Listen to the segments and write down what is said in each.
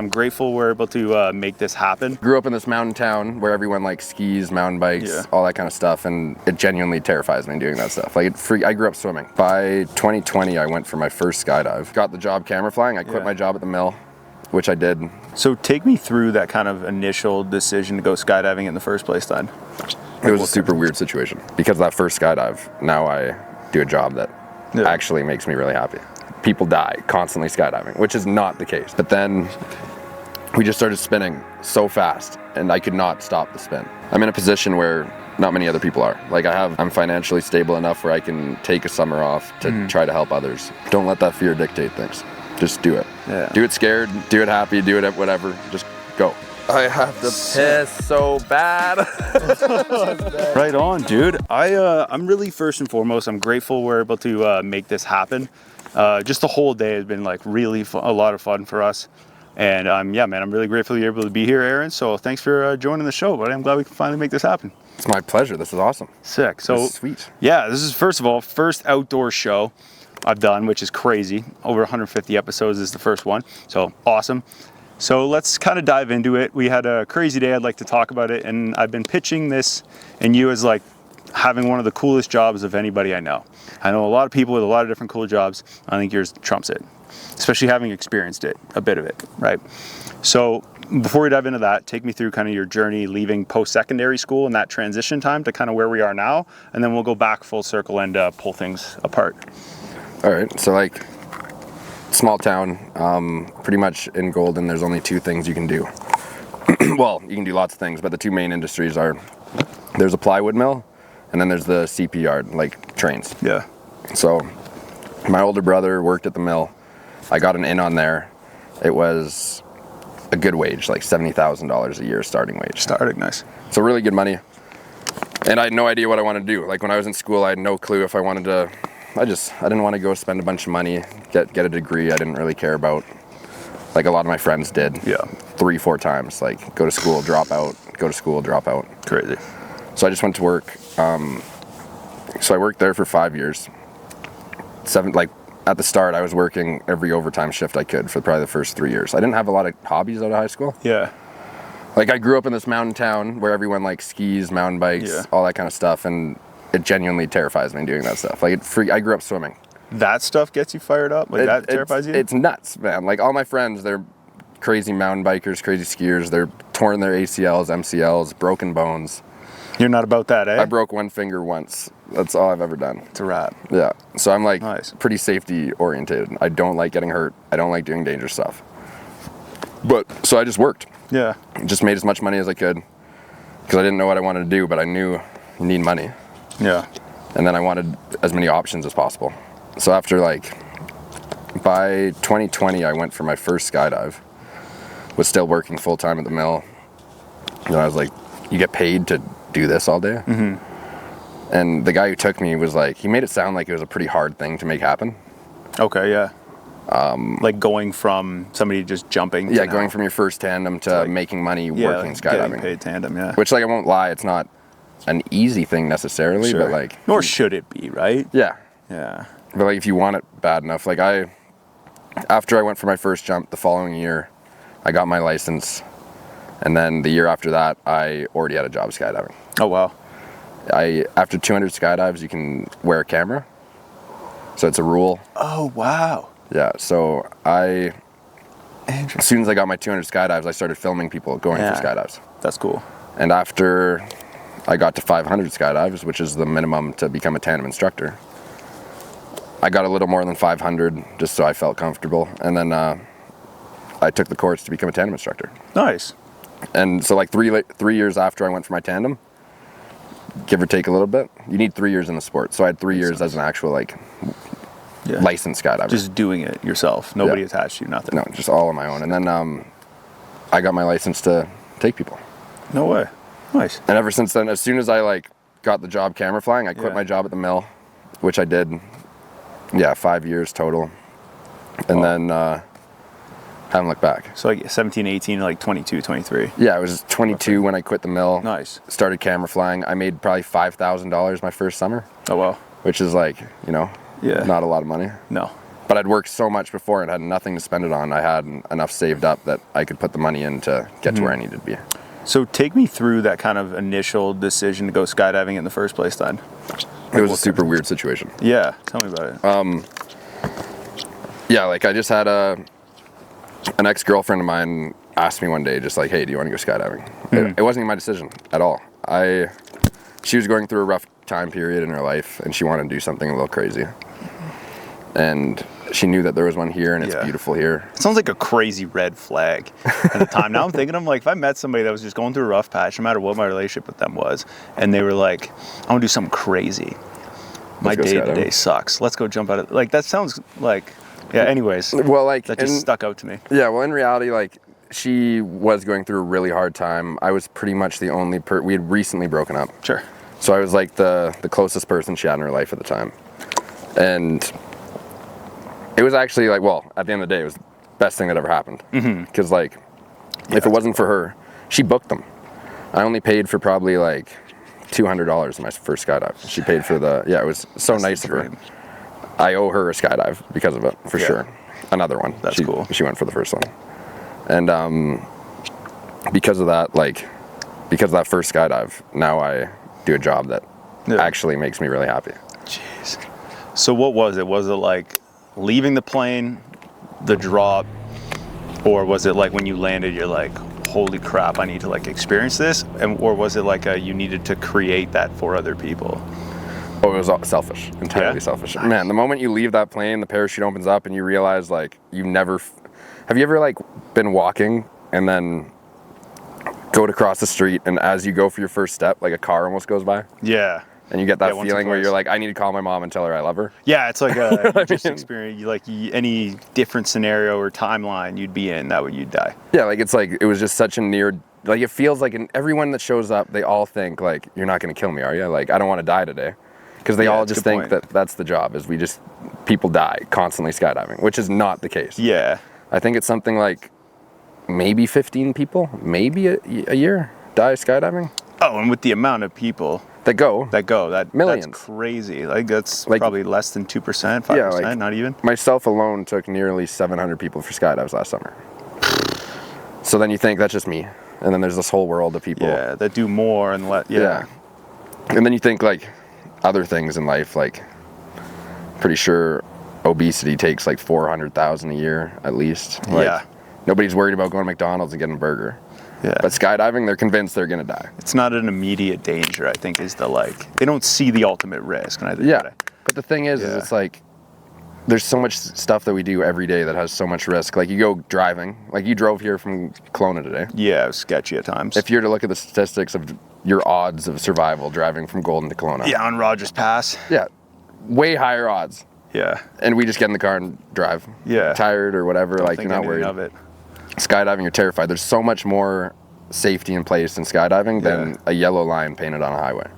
I'm grateful we're able to make this happen. Grew up in this mountain town where everyone like skis, mountain bikes, all that kind of stuff, and it genuinely terrifies me doing that stuff. Like I grew up swimming. By 2020, I went for my first skydive. Got the job camera flying. I quit my job at the mill, which I did. So take me through that kind of initial decision to go skydiving in the first place then. It was a super weird situation because that first skydive, now I do a job that actually makes me really happy. People die constantly skydiving, which is not the case. But then we just started spinning so fast and I could not stop the spin. I'm in a position where not many other people are. Like I'm financially stable enough where I can take a summer off to try to help others. Don't let that fear dictate things. Just do it. Do it scared, do it happy, do it whatever, just go. I have to piss so bad. Right on, dude. I'm really, first and foremost, I'm grateful we're able to make this happen. Just the whole day has been like really a lot of fun for us. And yeah, man, I'm really grateful you're able to be here, Aaron. So thanks for joining the show, buddy. I'm glad we can finally make this happen. It's my pleasure. This is awesome. Sick. So this is sweet. Yeah, this is, first of all, first outdoor show I've done, which is crazy. Over 150 episodes is the first one. So awesome. So let's kind of dive into it. We had a crazy day. I'd like to talk about it. And I've been pitching this and you as like having one of the coolest jobs of anybody I know. I know a lot of people with a lot of different cool jobs. I think yours trumps it, especially having experienced it, a bit of it, right? So before we dive into that, take me through kind of your journey leaving post-secondary school and that transition time to kind of where we are now. And then we'll go back full circle and pull things apart. All right, so like small town, pretty much in Golden, there's only two things you can do. Well, you can do lots of things, but the two main industries are, there's a plywood mill and then there's the CP yard, like trains. Yeah. So my older brother worked at the mill. I got an in on there. It was a good wage, like $70,000 a year starting wage. Nice. So really good money. And I had no idea what I wanted to do. Like when I was in school, I had no clue if I wanted to, I didn't want to go spend a bunch of money, get a degree I didn't really care about. Like a lot of my friends did. Yeah. 3-4 times, like go to school, drop out, go to school, drop out. Crazy. So I just went to work. So I worked there for 5 years. At the start, I was working every overtime shift I could for probably the first 3 years. I didn't have a lot of hobbies out of high school. Yeah. Like I grew up in this mountain town where everyone like skis, mountain bikes, all that kind of stuff. And it genuinely terrifies me doing that stuff. Like I grew up swimming. That stuff gets you fired up? Like that terrifies you? It's nuts, man. Like all my friends, they're crazy mountain bikers, crazy skiers. They're torn their ACLs, MCLs, broken bones. You're not about that, eh? I broke one finger once. That's all I've ever done. It's a wrap. Yeah. So I'm like pretty safety oriented. I don't like getting hurt. I don't like doing dangerous stuff. So I just worked. Yeah. Just made as much money as I could because I didn't know what I wanted to do, but I knew you need money. Yeah. And then I wanted as many options as possible. So after by 2020, I went for my first skydive. Was still working full time at the mill. And I was like, you get paid to do this all day? Mm-hmm. And the guy who took me was like, he made it sound like it was a pretty hard thing to make happen. Okay, yeah. Like going from somebody just jumping. Yeah, going from your first tandem to making money working skydiving. Getting paid tandem, yeah. Which, like, I won't lie, it's not an easy thing necessarily, but like. Nor should it be, right? Yeah. Yeah. But like, if you want it bad enough, like after I went for my first jump, the following year, I got my license. And then the year after that, I already had a job skydiving. Oh, wow. After 200 skydives, you can wear a camera. So it's a rule. Oh, wow. Yeah, so as soon as I got my 200 skydives, I started filming people going for skydives. That's cool. And after I got to 500 skydives, which is the minimum to become a tandem instructor, I got a little more than 500 just so I felt comfortable. And then I took the course to become a tandem instructor. Nice. And so like 3 years after I went for my tandem, give or take a little bit, you need 3 years in the sport. So I had 3 years as an actual licensed skydiver. Just doing it yourself. Nobody attached you, nothing. No, just all on my own. And then I got my license to take people. No way. Nice. And ever since then, as soon as I got the job camera flying, I quit my job at the mill, which I did, 5 years total. And then haven't looked back. So like 17, 18, like 22, 23. Yeah, I was 22 when I quit the mill. Nice. Started camera flying. I made probably $5,000 my first summer. Oh, wow. Which is not a lot of money. No. But I'd worked so much before and had nothing to spend it on. I had enough saved up that I could put the money in to get to where I needed to be. So take me through that kind of initial decision to go skydiving in the first place then. It was a super weird situation. Yeah, tell me about it. Yeah, like I just had an ex-girlfriend of mine asked me one day, just like, hey, do you want to go skydiving? It wasn't even my decision at all. She was going through a rough time period in her life, and she wanted to do something a little crazy. And she knew that there was one here, and it's beautiful here. It sounds like a crazy red flag at the time. Now I'm thinking, I'm like, if I met somebody that was just going through a rough patch, no matter what my relationship with them was, and they were like, I want to do something crazy. My day-to-day sucks. Let's go jump out of... Like, that sounds like... Yeah, anyways. Well, like... That just stuck out to me. Yeah, well, in reality, like, she was going through a really hard time. I was pretty much the only we had recently broken up. Sure. So I was like the closest person she had in her life at the time. And it was actually like, well, at the end of the day, it was the best thing that ever happened. Because like, if it wasn't for her, she booked them. I only paid for probably like $200 in my first skydive. She paid for it was so nice of her. I owe her a skydive because of it, for sure. Another one. That's cool. She went for the first one. And because of that, like, because of that first skydive, now I do a job that actually makes me really happy. Jeez. So what was it? Was it like leaving the plane, the drop, or was it like when you landed, you're like, holy crap, I need to like experience this? Or was it like you needed to create that for other people? Oh, it was all selfish, entirely selfish. Man, the moment you leave that plane, the parachute opens up and you realize like have you ever like been walking and then go to cross the street and as you go for your first step, like a car almost goes by? Yeah. And you get that feeling where you're like, I need to call my mom and tell her I love her. Yeah, it's like a just experience. Like any different scenario or timeline you'd be in, you'd die. Yeah, like it's like it was just such a near. Like it feels like everyone that shows up, they all think like, you're not going to kill me, are you? Like I don't want to die today, because they all just think that that's the job. Is people die constantly skydiving, which is not the case. Yeah, I think it's something like maybe 15 people, maybe a year die skydiving. Oh, and with the amount of people that go, millions. That's crazy. Like that's like, probably less than 2%, 5%, yeah, like, not even. Myself alone took nearly 700 people for skydives last summer. So then you think that's just me, and then there's this whole world of people. Yeah, that do more and let. Yeah. And then you think like other things in life, like pretty sure obesity takes like 400,000 a year at least. Like, nobody's worried about going to McDonald's and getting a burger. Yeah. But skydiving, they're convinced they're going to die. It's not an immediate danger, I think, is they don't see the ultimate risk. And I think but the thing is it's like, there's so much stuff that we do every day that has so much risk. Like you go driving, like you drove here from Kelowna today. Yeah, it was sketchy at times. If you were to look at the statistics of your odds of survival driving from Golden to Kelowna. Yeah, on Rogers Pass. Yeah, way higher odds. Yeah. And we just get in the car and drive. Yeah. Tired or whatever, like you're not worried. Of it. Skydiving, you're terrified. There's so much more safety in place in skydiving than a yellow line painted on a highway.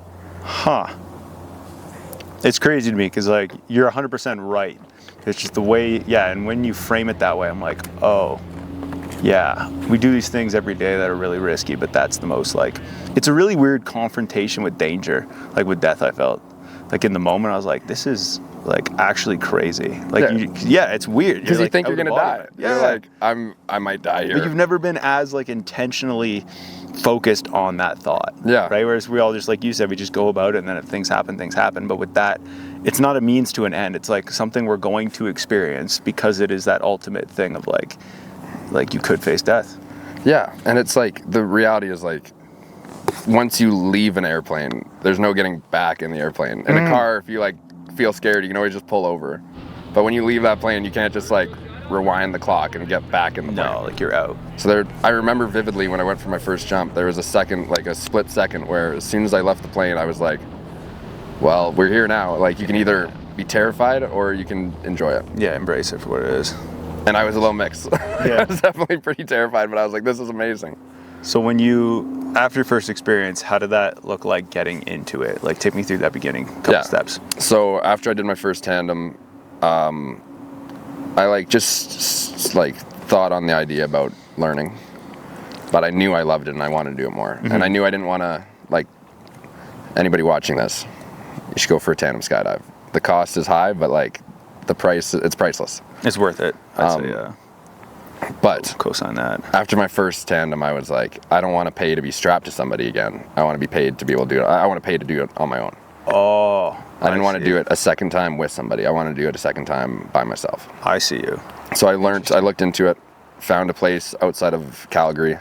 Huh. It's crazy to me because like you're 100% right. It's just the way, and when you frame it that way, I'm like, oh, yeah, we do these things every day that are really risky, but that's the most like, it's a really weird confrontation with danger, like with death I felt. Like in the moment I was like, this is like actually crazy. Like, it's weird. Because you like, think you're gonna die. Yeah. You're like, I might die here. But you've never been as like intentionally focused on that thought. Yeah. Right? Whereas we all just, like you said, we just go about it and then if things happen, things happen. But with that, it's not a means to an end. It's like something we're going to experience because it is that ultimate thing of like you could face death. Yeah. And it's like, the reality is like, once you leave an airplane, there's no getting back in the airplane. In a car, if you like feel scared, you can always just pull over. But when you leave that plane, you can't just like rewind the clock and get back in the plane. No, like you're out. So I remember vividly when I went for my first jump, there was a second, like a split second where as soon as I left the plane, I was like, well, we're here now. Like you can either be terrified or you can enjoy it. Yeah, embrace it for what it is. And I was a little mixed. Yeah. I was definitely pretty terrified, but I was like, this is amazing. So after your first experience, how did that look like getting into it? Like take me through that beginning couple steps. So after I did my first tandem, I like just like thought on the idea about learning, but I knew I loved it and I wanted to do it more. And I knew I didn't want to, like, anybody watching this, you should go for a tandem skydive. The cost is high, but like the price, it's priceless. It's worth it. I'd say, yeah. But Co-sign that. after my first tandem, I was like, I don't want to pay to be strapped to somebody again. I want to be paid to be able to do it. I want to pay to do it on my own. Oh, I didn't want to do it a second time with somebody. I want to do it a second time by myself. I see you. So I looked into it, found a place outside of Calgary.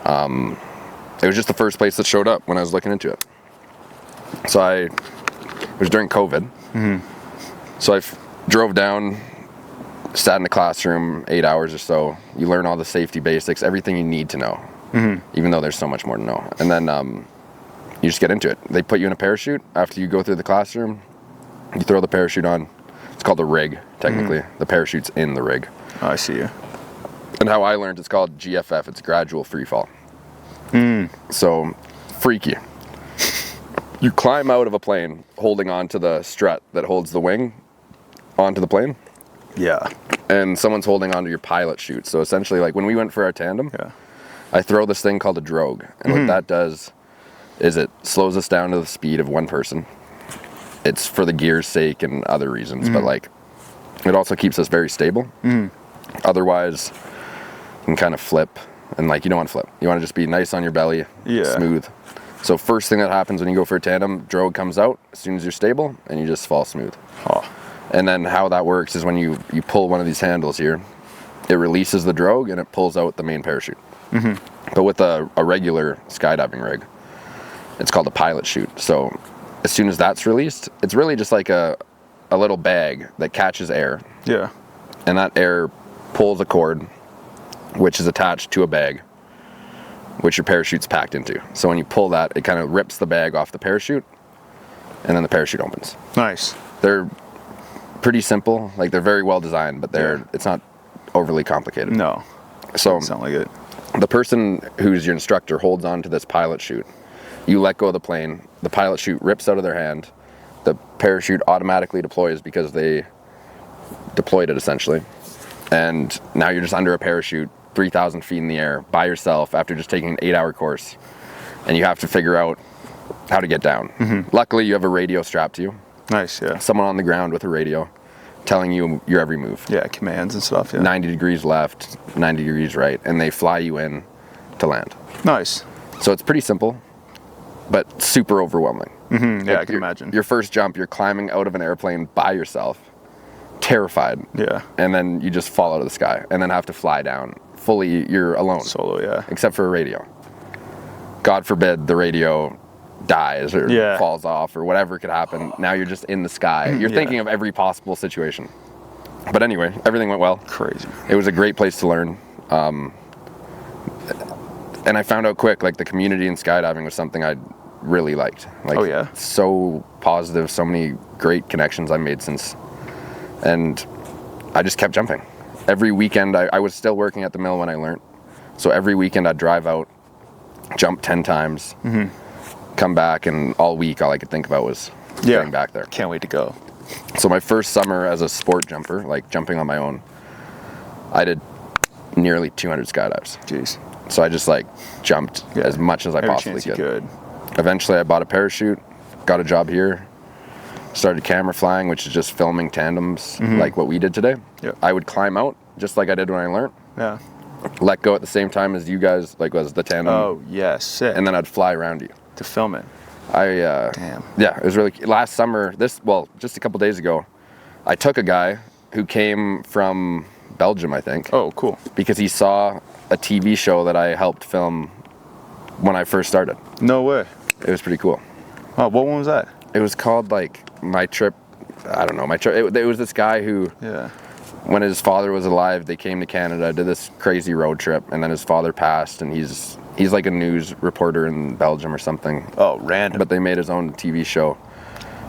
It was just the first place that showed up when I was looking into it. So it was during COVID. So I drove down, sat in the classroom 8 hours or so. You learn all the safety basics, everything you need to know, even though there's so much more to know. And then you just get into it. They put you in a parachute after you go through the classroom. You throw the parachute on. It's called a rig, technically. The parachute's in the rig. Oh, I see you. And how I learned, it's called GFF. It's gradual free fall. So, freaky. You climb out of a plane holding onto the strut that holds the wing onto the plane. Yeah. And someone's holding onto your pilot chute. So essentially, like when we went for our tandem, I throw this thing called a drogue. And what that does is it slows us down to the speed of one person. It's for the gear's sake and other reasons, but like it also keeps us very stable. Otherwise, you can kind of flip, and like you don't want to flip. You want to just be nice on your belly, smooth. So first thing that happens when you go for a tandem, drogue comes out as soon as you're stable, and you just fall smooth. And then how that works is when you pull one of these handles here, it releases the drogue and it pulls out the main parachute. But with a regular skydiving rig, it's called a pilot chute. So as soon as that's released, it's really just like a little bag that catches air. Yeah. And that air pulls a cord, which is attached to a bag, which your parachute's packed into. So when you pull that, it kind of rips the bag off the parachute, and then the parachute opens. Nice. They're pretty simple. Like they're very well designed, but it's not overly complicated. No. So Doesn't sound like it. the person who's your instructor holds on to this pilot chute. You let go of the plane. The pilot chute rips out of their hand. The parachute automatically deploys because they deployed it essentially. And now you're just under a parachute, 3,000 feet in the air by yourself after just taking an 8-hour course. And you have to figure out how to get down. Luckily, you have a radio strapped to you. Nice, yeah. Someone on the ground with a radio telling you your every move. Yeah, commands and stuff, yeah. 90 degrees left, 90 degrees right, and they fly you in to land. Nice. So it's pretty simple, but super overwhelming. Yeah, I can imagine. Your first jump, you're climbing out of an airplane by yourself, terrified. Yeah. And then you just fall out of the sky and then have to fly down. Fully, you're alone. Solo, yeah. Except for a radio. God forbid the radio dies or falls off or whatever could happen. Now you're just in the sky. You're thinking of every possible situation. But anyway, everything went well. Crazy. It was a great place to learn. And I found out quick, like the community in skydiving was something I really liked. Like, so positive, so many great connections I made since. And I just kept jumping. Every weekend, I was still working at the mill when I learned. So every weekend I'd drive out, jump 10 times, come back, and all week all I could think about was getting back there. Can't wait to go. So my first summer as a sport jumper, like jumping on my own, I did nearly 200 skydives. Jeez. So I just like jumped as much as I possibly could. Eventually I bought a parachute, got a job here, started camera flying, which is just filming tandems like what we did today. I would climb out just like I did when I learned. Let go at the same time as you guys, like was the tandem. Oh, yes. Sick. And then I'd fly around you. To film it. Damn. Yeah, it was really, last summer, just a couple days ago, I took a guy who came from Belgium, I think. Oh, cool. Because he saw a TV show that I helped film when I first started. No way. It was pretty cool. Oh, what one was that? It was called like My Trip. I don't know. My Trip. It was this guy who, when his father was alive, they came to Canada, did this crazy road trip, and then his father passed, and he's like a news reporter in Belgium or something. Oh, random. But they made his own TV show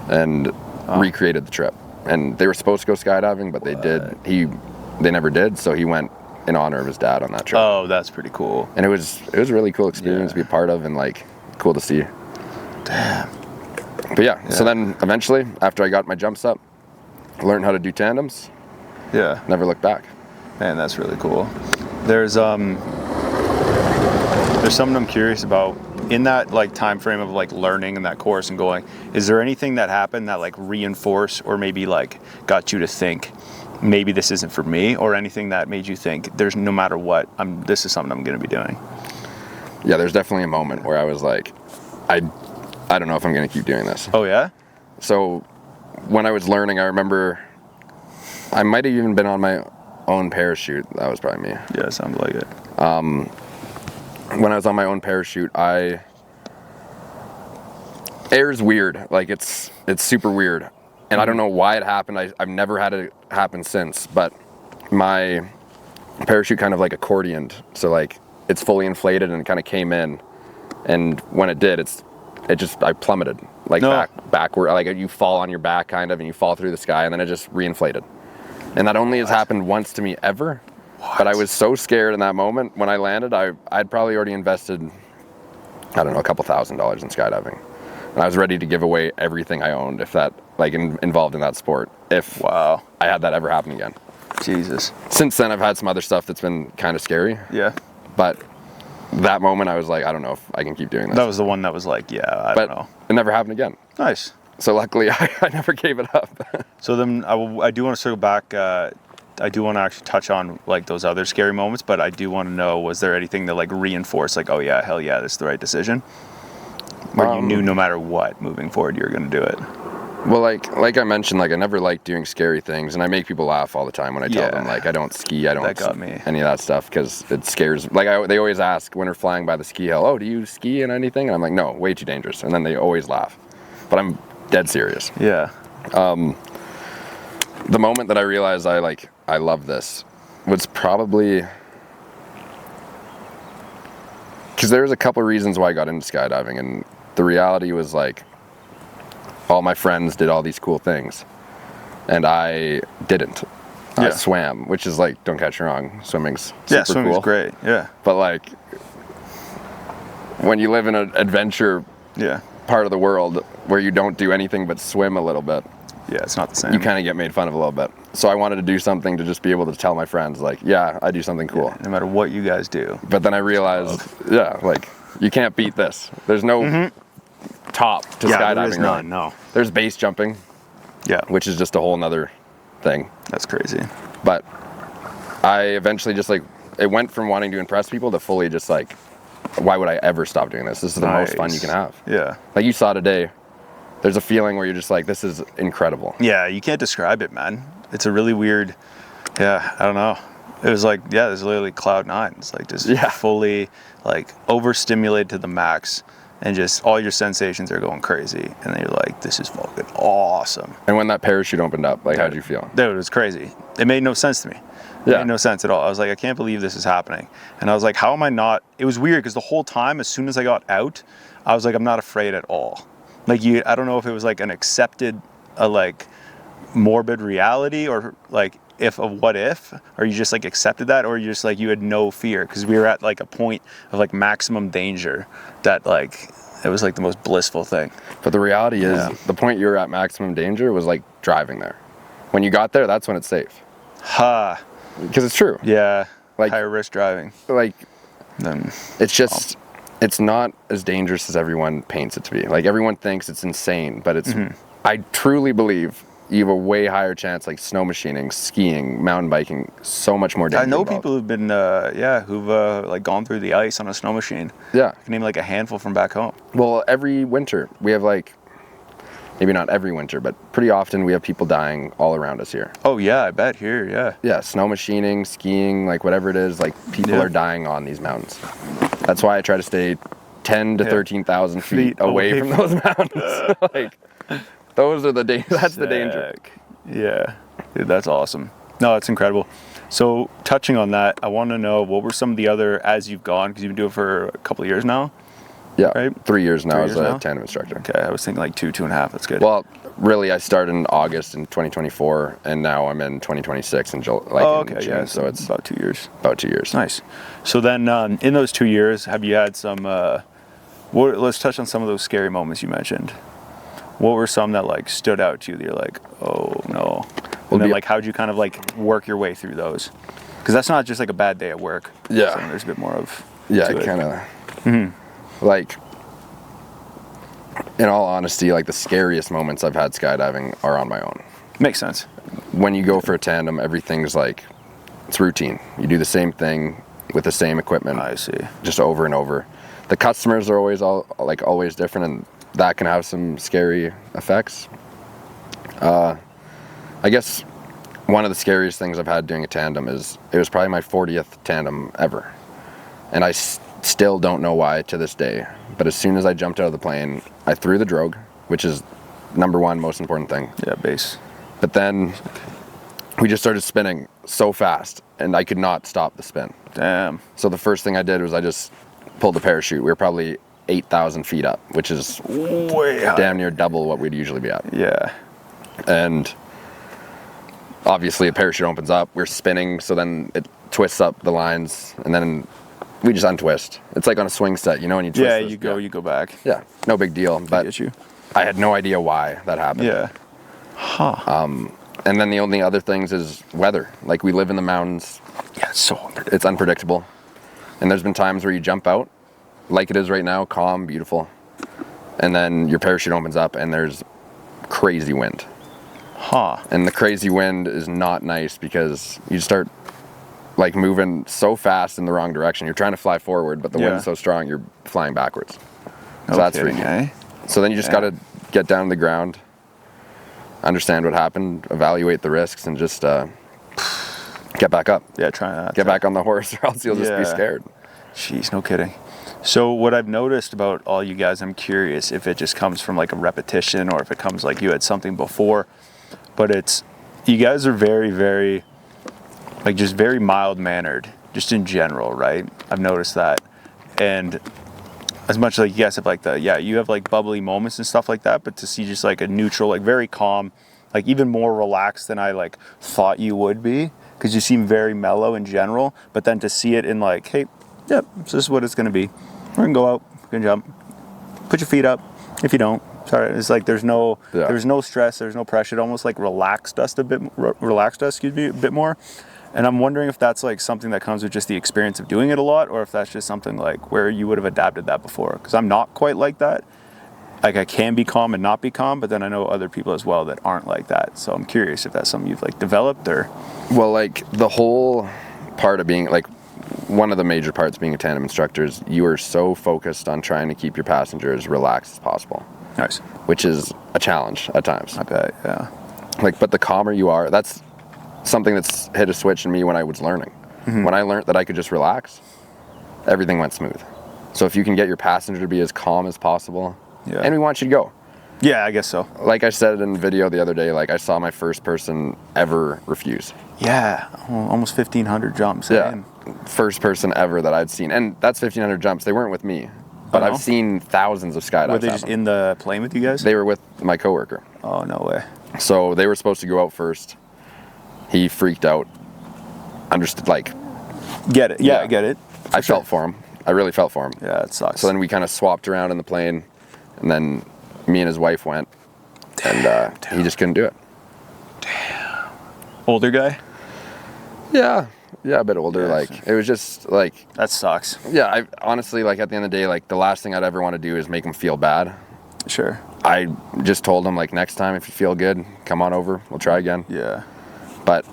and recreated the trip. And they were supposed to go skydiving, but they never did. So he went in honor of his dad on that trip. Oh, that's pretty cool. And it was a really cool experience to be a part of and like cool to see. Damn. But so then eventually, after I got my jumps up, learned how to do tandems. Yeah. Never looked back. Man, that's really cool. There's something I'm curious about in that like time frame of like learning in that course and going, is there anything that happened that like reinforced or maybe like got you to think maybe this isn't for me, or anything that made you think there's no matter what, this is something I'm going to be doing? Yeah, there's definitely a moment where I was like, I don't know if I'm going to keep doing this. Oh yeah? So when I was learning, I remember I might have even been on my own parachute. That was probably me. Yeah, sounds like it. When I was on my own parachute, air's weird. Like it's super weird. And I don't know why it happened. I've never had it happen since, but my parachute kind of like accordioned. So like it's fully inflated and it kind of came in. And when it did, I plummeted like backward. Like you fall on your back kind of, and you fall through the sky, and then it just reinflated. And that only has happened once to me ever. What? But I was so scared in that moment when I landed. I'd probably already invested, I don't know, a couple $1,000s in skydiving. And I was ready to give away everything I owned if that, like involved in that sport, if I had that ever happen again. Jesus. Since then, I've had some other stuff that's been kind of scary. Yeah. But that moment, I was like, I don't know if I can keep doing this. That was the one that was like, I don't know. It never happened again. Nice. So luckily, I never gave it up. So then I do want to circle back. I do want to actually touch on like those other scary moments, but I do want to know, was there anything that like reinforced like, oh yeah, hell yeah, this is the right decision? Where you knew no matter what, moving forward, you were going to do it? Well, like I mentioned, like I never liked doing scary things, and I make people laugh all the time when I tell them like I don't ski, I don't any of that stuff because it scares. Like they always ask when we're flying by the ski hill, oh, do you ski and anything? And I'm like, no, way too dangerous. And then they always laugh, but I'm dead serious. Yeah. The moment that I realized I love this was probably because there was a couple of reasons why I got into skydiving, and the reality was like all my friends did all these cool things and I didn't. I swam, which is like, don't catch me wrong, swimming's super swimming's cool. Great. Yeah. But like when you live in an adventure part of the world where you don't do anything but swim a little bit, it's not the same. You kind of get made fun of a little bit. So I wanted to do something to just be able to tell my friends like, yeah, I do something cool. No matter what you guys do. But then I realized, like you can't beat this. There's no top to skydiving. There is none, no. There's base jumping, which is just a whole nother thing. That's crazy. But I eventually just like, it went from wanting to impress people to fully just like, why would I ever stop doing this? This is the most fun you can have. Yeah. Like you saw today, there's a feeling where you're just like, this is incredible. Yeah, you can't describe it, man. It's a really weird, I don't know. It was like, there's literally cloud nine. It's like just fully like overstimulated to the max. And just all your sensations are going crazy. And then you're like, this is fucking awesome. And when that parachute opened up, like, how'd you feel? Dude, it was crazy. It made no sense to me. It made no sense at all. I was like, I can't believe this is happening. And I was like, how am I not? It was weird because the whole time, as soon as I got out, I was like, I'm not afraid at all. Like, I don't know if it was like an accepted, like, morbid reality or like, what if, or you just like accepted that, or you just like, you had no fear because we were at like a point of like maximum danger that like, it was like the most blissful thing. But the reality is the point you were at maximum danger was like driving there. When you got there, that's when it's safe. Because it's true. Yeah. Like higher risk driving. Like then it's just, it's not as dangerous as everyone paints it to be. Like everyone thinks it's insane, but it's, I truly believe you have a way higher chance, like snow machining, skiing, mountain biking, so much more danger. I know involved. People who've been, who've like gone through the ice on a snow machine. Yeah. I can name like a handful from back home. Well, every winter we have like, maybe not every winter, but pretty often we have people dying all around us here. Oh yeah, I bet here, yeah. Yeah, snow machining, skiing, like whatever it is, like people are dying on these mountains. That's why I try to stay 10 to 13,000 feet away from those mountains. Like, those are the that's the danger. Yeah, dude, that's awesome. No, that's incredible. So touching on that, I want to know what were some of the other, as you've gone, because you've been doing it for a couple of years now. Yeah, right? 3 years now as a tandem instructor. Okay, I was thinking like 2.5. That's good. Well, really, I started in August in 2024, and now I'm in 2026 in June. So it's about 2 years. About 2 years. Nice. So then, in those 2 years, have you had some? Let's touch on some of those scary moments you mentioned. What were some that like stood out to you that you're like, oh no? And then like, how'd you kind of like work your way through those? Because that's not just like a bad day at work. Yeah. So there's a bit more of. Yeah, kind of. Like, in all honesty, like the scariest moments I've had skydiving are on my own. Makes sense. When you go for a tandem, everything's like, it's routine. You do the same thing with the same equipment. I see. Just over and over. The customers are always different, and that can have some scary effects. I guess one of the scariest things I've had doing a tandem is, it was probably my 40th tandem ever. And I still don't know why to this day. But as soon as I jumped out of the plane, I threw the drogue, which is number one most important thing. Yeah, base. But then we just started spinning so fast, and I could not stop the spin. Damn. So the first thing I did was I just pulled the parachute. We were probably 8,000 feet up, which is Way high. damn near double what we'd usually be at. Yeah. And obviously a parachute opens up, we're spinning, so then it twists up the lines, and then we just untwist. It's like on a swing set, you know, when you twist Yeah, this, you go back. Yeah, no big deal. I But get you. I had no idea why that happened. Yeah. Huh. And then the only other things is weather. Like, we live in the mountains, Yeah, it's so unpredictable. it's unpredictable. And there's been times where you jump out, like it is right now, calm, beautiful, and then your parachute opens up and there's crazy wind. Huh. And the crazy wind is not nice because you start like moving so fast in the wrong direction. You're trying to fly forward, but the wind's so strong you're flying backwards. So that's kidding, freaky. eh? So then you just got to get down to the ground, understand what happened, evaluate the risks, and just get back up. Yeah, try that. Get back on the horse, or else you'll just be scared. Jeez, no kidding. So what I've noticed about all you guys, I'm curious if it just comes from like a repetition or if it comes like you had something before, but it's, you guys are very, very, like just very mild mannered, just in general, right? I've noticed that. And as much like you guys have like you have like bubbly moments and stuff like that, but to see just like a neutral, like very calm, like even more relaxed than I like thought you would be, because you seem very mellow in general, but then to see it in like, hey, yep, so this is what it's gonna be. We're gonna go out, we're gonna jump. Put your feet up. If you don't, sorry. It's like there's no stress, there's no pressure. It almost like relaxed us a bit more. And I'm wondering if that's like something that comes with just the experience of doing it a lot, or if that's just something like where you would have adapted that before. Because I'm not quite like that. Like I can be calm and not be calm, but then I know other people as well that aren't like that. So I'm curious if that's something you've like developed or. Well, like the whole part of being like, one of the major parts being a tandem instructor is you are so focused on trying to keep your passengers relaxed as possible. Nice. Which is a challenge at times. I bet, yeah. Like, but the calmer you are, that's something that's hit a switch in me when I was learning. Mm-hmm. When I learned that I could just relax, everything went smooth. So if you can get your passenger to be as calm as possible, and we want you to go. Yeah, I guess so. Like I said in the video the other day, like I saw my first person ever refuse. Yeah, almost 1,500 jumps. Yeah, first person ever that I'd seen. And that's 1,500 jumps. They weren't with me. But I've seen thousands of skydives. Were they just in the plane with you guys? They were with my coworker. Oh, no way. So they were supposed to go out first. He freaked out. Understood, like... Get it. Yeah, I get it. I felt for him. I really felt for him. Yeah, it sucks. So then we kind of swapped around in the plane. And then me and his wife went. And he just couldn't do it. Damn. Older guy? Yeah, a bit older. Like, it was just like... That sucks. Yeah, I honestly, like, at the end of the day, like, the last thing I'd ever want to do is make him feel bad. Sure. I just told him, like, next time if you feel good, come on over. We'll try again. Yeah. But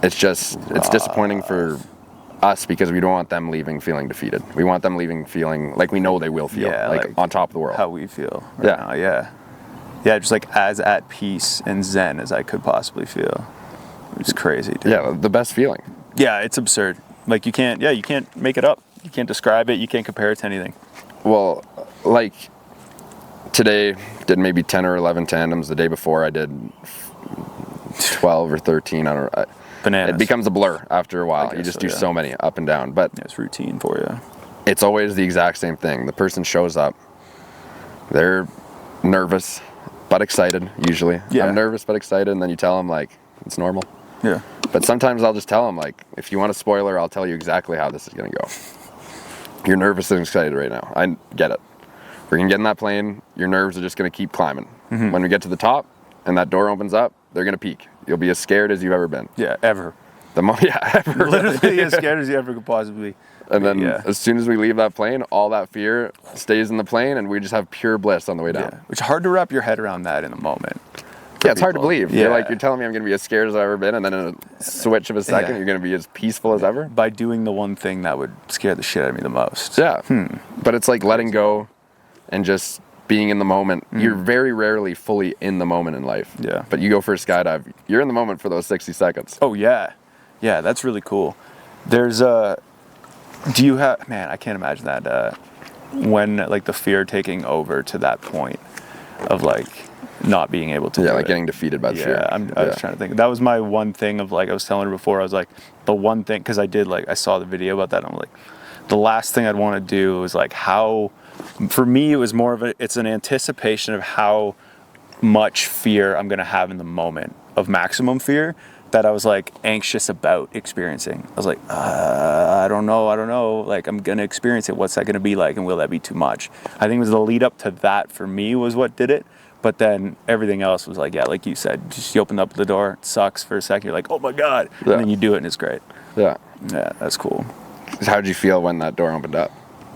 it's just, it's disappointing for us because we don't want them leaving feeling defeated. We want them leaving feeling like we know they will feel, like on top of the world. How we feel right now, yeah, just like as at peace and zen as I could possibly feel. It's crazy, dude. Yeah, the best feeling. Yeah, it's absurd. Like you can't make it up. You can't describe it. You can't compare it to anything. Well, like today, did maybe 10 or 11 tandems. The day before, I did 12 or 13. I don't know. Bananas. It becomes a blur after a while. You just do so many up and down. But it's routine for you. It's always the exact same thing. The person shows up. They're nervous, but excited, usually. Yeah. I'm nervous, but excited. And then you tell them, like, it's normal. Yeah. But sometimes I'll just tell them, like, if you want a spoiler, I'll tell you exactly how this is going to go. You're nervous and excited right now. I get it. We're going to get in that plane. Your nerves are just going to keep climbing. Mm-hmm. When we get to the top and that door opens up, they're going to peak. You'll be as scared as you've ever been. Yeah, ever. Ever. Literally as scared as you ever could possibly be. And then Yeah. as soon as we leave that plane, all that fear stays in the plane, and we just have pure bliss on the way down. Yeah. It's hard to wrap your head around that in the moment. Yeah, it's hard to people. believe. Yeah. You're telling me I'm going to be as scared as I've ever been, and then in a switch of a second, Yeah. you're going to be as peaceful as ever. By doing the one thing that would scare the shit out of me the most. Yeah. But it's like letting go and just being in the moment. You're very rarely fully in the moment in life. Yeah. But you go for a skydive, you're in the moment for those 60 seconds. Oh yeah. Yeah, that's really cool. There's do you have, man, I can't imagine that when like the fear taking over to that point of like not being able to do Like it. getting defeated by the fear. I was trying to think. That was my one thing of like, I was telling her before, I was like, the one thing, because I saw the video about that, and I'm like, the last thing I'd want to do was like how, for me, it was more of it's an anticipation of how much fear I'm going to have in the moment of maximum fear that I was like anxious about experiencing. I was like, I don't know. Like, I'm going to experience it. What's that going to be like? And will that be too much? I think it was the lead up to that for me was what did it. But then everything else was like, yeah, like you said, just you open up the door, it sucks for a second. You're like, oh my God. Yeah. And then you do it and it's great. Yeah. Yeah, that's cool. How did you feel when that door opened up?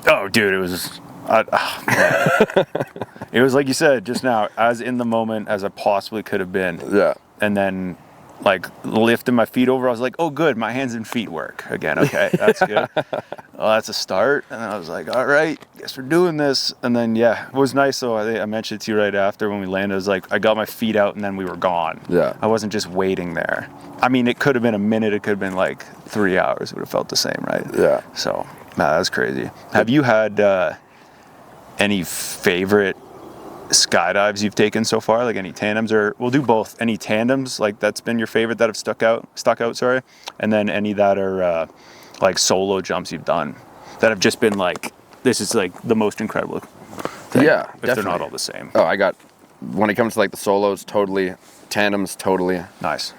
Oh, dude, it was, man. It was like you said just now, as in the moment as I possibly could have been. Yeah. And then like lifting my feet over, I was like, oh good, my hands and feet work again. Okay, that's good. Well, that's a start. And then I was like, all right, guess we're doing this. And then yeah, it was nice though. I mentioned to you right after when we landed, it was like I got my feet out and then we were gone. Yeah. I wasn't just waiting there. I mean, it could have been a minute, it could have been like 3 hours, it would have felt the same, right? Yeah. So nah, that's crazy. Have you had any favorite skydives you've taken so far, like any tandems, or we'll do both, any tandems like that's been your favorite that have stuck out, sorry, and then any that are like solo jumps you've done that have just been like, this is like the most incredible thing, Yeah, if they're definitely. not all the same. Oh, when it comes to like the solos, totally, tandems, totally. Nice.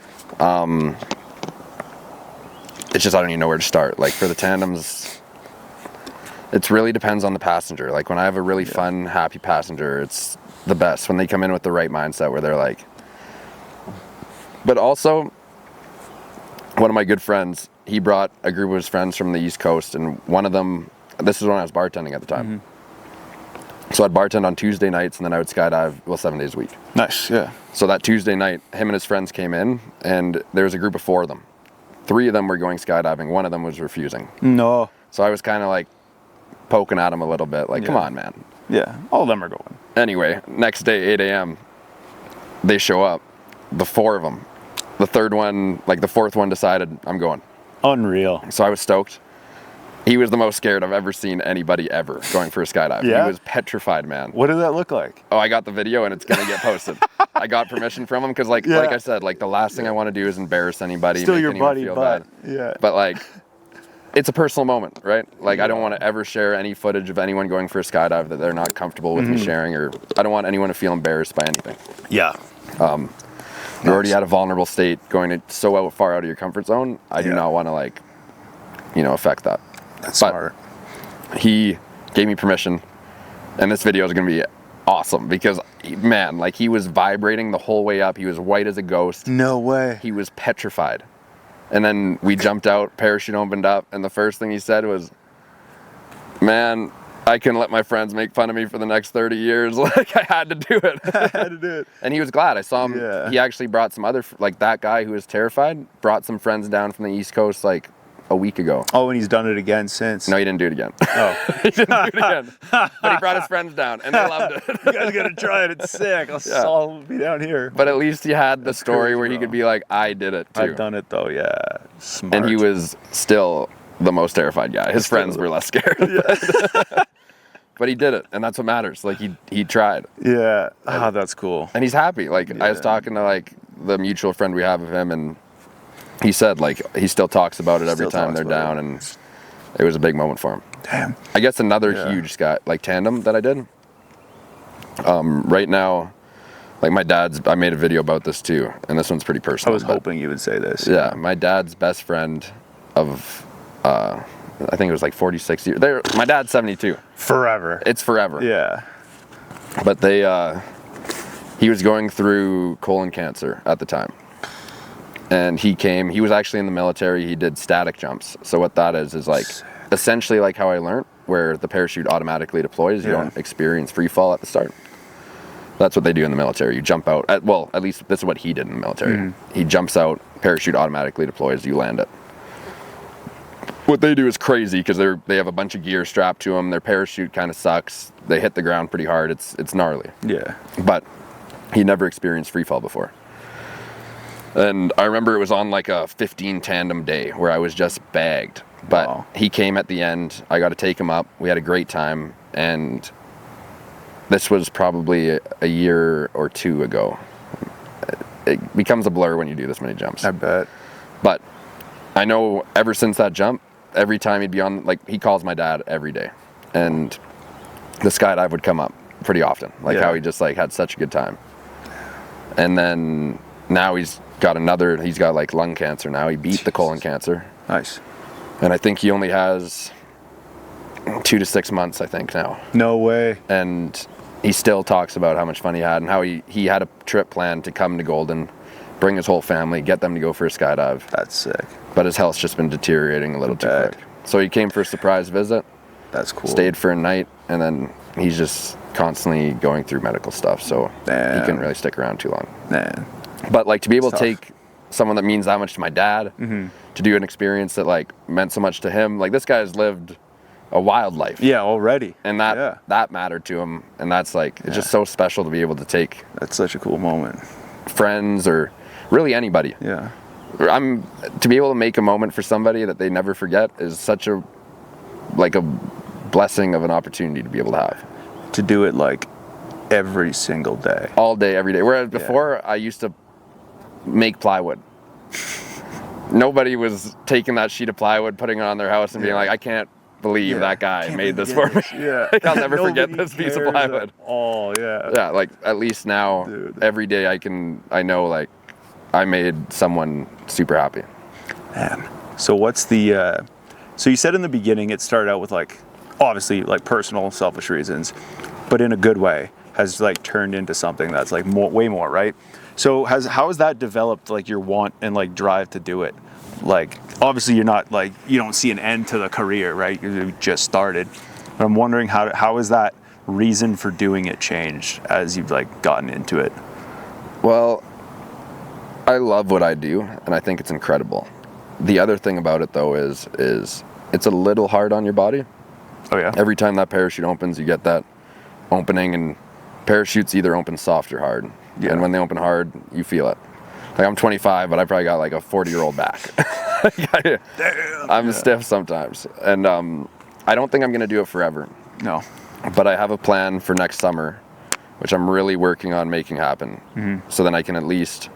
It's just I don't even know where to start. Like for the tandems, it really depends on the passenger. Like when I have a really fun, happy passenger, it's the best when they come in with the right mindset where they're like, but also one of my good friends, he brought a group of his friends from the East Coast, and one of them, this is when I was bartending at the time. So I'd bartend on Tuesday nights and then I would skydive, 7 days a week. Nice, yeah. So that Tuesday night, him and his friends came in, and there was a group of 4 of them. 3 of them were going skydiving. One of them was refusing. No. So I was kind of like poking at him a little bit, like, come on, man. Yeah, all of them are going. Anyway, next day, 8 a.m., they show up, the 4 of them. The third one, like the 4th one decided, I'm going. Unreal. So I was stoked. He was the most scared I've ever seen anybody ever going for a skydive. Yeah? He was petrified, man. What did that look like? Oh, I got the video and it's gonna get posted. I got permission from him because, like I said, like the last thing I want to do is embarrass anybody. Still make your anyone buddy, feel but bad. yeah. But like, it's a personal moment, right? Like I don't want to ever share any footage of anyone going for a skydive that they're not comfortable with me sharing, or I don't want anyone to feel embarrassed by anything. Yeah. You're already at a vulnerable state, going so far out of your comfort zone. I do not want to like, affect that. That's smart. He gave me permission, and this video is going to be awesome because, man, like he was vibrating the whole way up. He was white as a ghost. No way. He was petrified. And then we jumped out, parachute opened up, and the first thing he said was, man, I couldn't let my friends make fun of me for the next 30 years. Like, I had to do it. I had to do it. And he was glad. I saw him. Yeah. He actually brought some other, like that guy who was terrified, brought some friends down from the East Coast like a week ago. Oh, and he's done it again since. No, he didn't do it again. Oh. He didn't do it again. But he brought his friends down, and they loved it. You guys gotta try it. It's sick. I'll be down here. But at least he had the story crazy, where he bro. could be like, I did it too. I've done it though, yeah. Smart. And he was still the most terrified guy. His friends were less scared. Yeah. But he did it, and that's what matters. Like he tried. Yeah. Ah, that's cool. And he's happy. Like I was talking to like the mutual friend we have of him, and he said like he still talks about it every Still time talks they're about down, and it was a big moment for him. Damn. I guess another huge like tandem that I did. Right now, like my dad's, I made a video about this too, and this one's pretty personal. I was but- hoping you would say this. Yeah, my dad's best friend of, I think it was like 46 years. My dad's 72. Forever. It's forever. Yeah. But he was going through colon cancer at the time. and he was actually in the military. He did static jumps. So what that is like essentially like how I learned, where the parachute automatically deploys. You don't experience free fall at the start. That's what they do in the military. You jump out, at least this is what he did in the military. He jumps out, parachute automatically deploys, you land it. What they do is crazy because they have a bunch of gear strapped to them. Their parachute kind of sucks. They hit the ground pretty hard. It's gnarly. Yeah. But he never experienced free fall before. And I remember it was on like a 15 tandem day where I was just bagged. But he came at the end. I got to take him up. We had a great time. And this was probably a year or two ago. It becomes a blur when you do this many jumps. I bet. But I know ever since that jump, every time he'd be on, like, he calls my dad every day. And the skydive would come up pretty often. Like how he just like had such a good time. And then now he's got like lung cancer now. He beat the colon cancer. Nice. And I think he only has 2 to 6 months, I think, now. No way. And he still talks about how much fun he had and how he had a trip planned to come to Golden, bring his whole family, get them to go for a skydive. That's sick. But his health's just been deteriorating a little too quick. So he came for a surprise visit. That's cool. Stayed for a night, and then he's just constantly going through medical stuff, so he couldn't really stick around too long. But like to be able to take someone that means that much to my dad to do an experience that like meant so much to him, like this guy's lived a wild life. Yeah, already. And that mattered to him, and that's like it's just so special to be able to take. That's such a cool moment. Friends or really anybody. Yeah. To be able to make a moment for somebody that they never forget is such a blessing of an opportunity to be able to have. To do it like every single day. All day, every day. Whereas before I used to make plywood. Nobody was taking that sheet of plywood, putting it on their house and being like, I can't believe that guy made this for me. Yeah. I'll never forget this piece of plywood. Oh, yeah. Yeah, like at least now, every day I know like I made someone super happy. Man. So what's the, so you said in the beginning it started out with like, obviously like personal selfish reasons, but in a good way has like turned into something that's like way more, right? So how has that developed, like your want and like drive to do it? Like obviously you're not like, you don't see an end to the career, right? You just started. But I'm wondering how has that reason for doing it changed as you've like gotten into it? Well, I love what I do and I think it's incredible. The other thing about it though is it's a little hard on your body. Oh yeah. Every time that parachute opens, you get that opening, and parachutes either open soft or hard. Yeah. And when they open hard, you feel it. Like I'm 25, but I probably got like a 40-year-old back. Damn. I'm stiff sometimes. And I don't think I'm going to do it forever. No. But I have a plan for next summer, which I'm really working on making happen. So then I can at least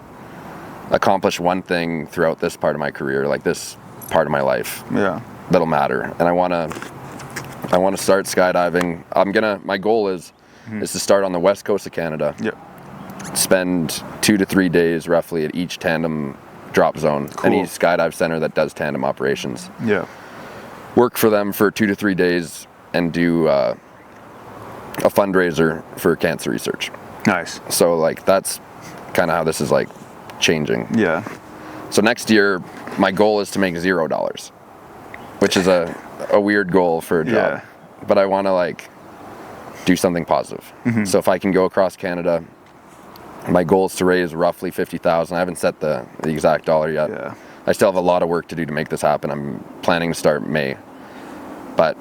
accomplish one thing throughout this part of my career, like this part of my life. Yeah. That'll matter. And I want to start skydiving. My goal is to start on the west coast of Canada. Yep. Spend 2 to 3 days roughly at each tandem drop zone. Cool. Any skydive center that does tandem operations. Yeah. Work for them for 2 to 3 days and do a fundraiser for cancer research. Nice. So like that's kind of how this is like changing. Yeah. So next year my goal is to make $0, which is a weird goal for a job. Yeah. But I want to like do something positive. So if I can go across Canada, my goal is to raise roughly $50,000. I haven't set the exact dollar yet. Yeah. I still have a lot of work to do to make this happen. I'm planning to start May, but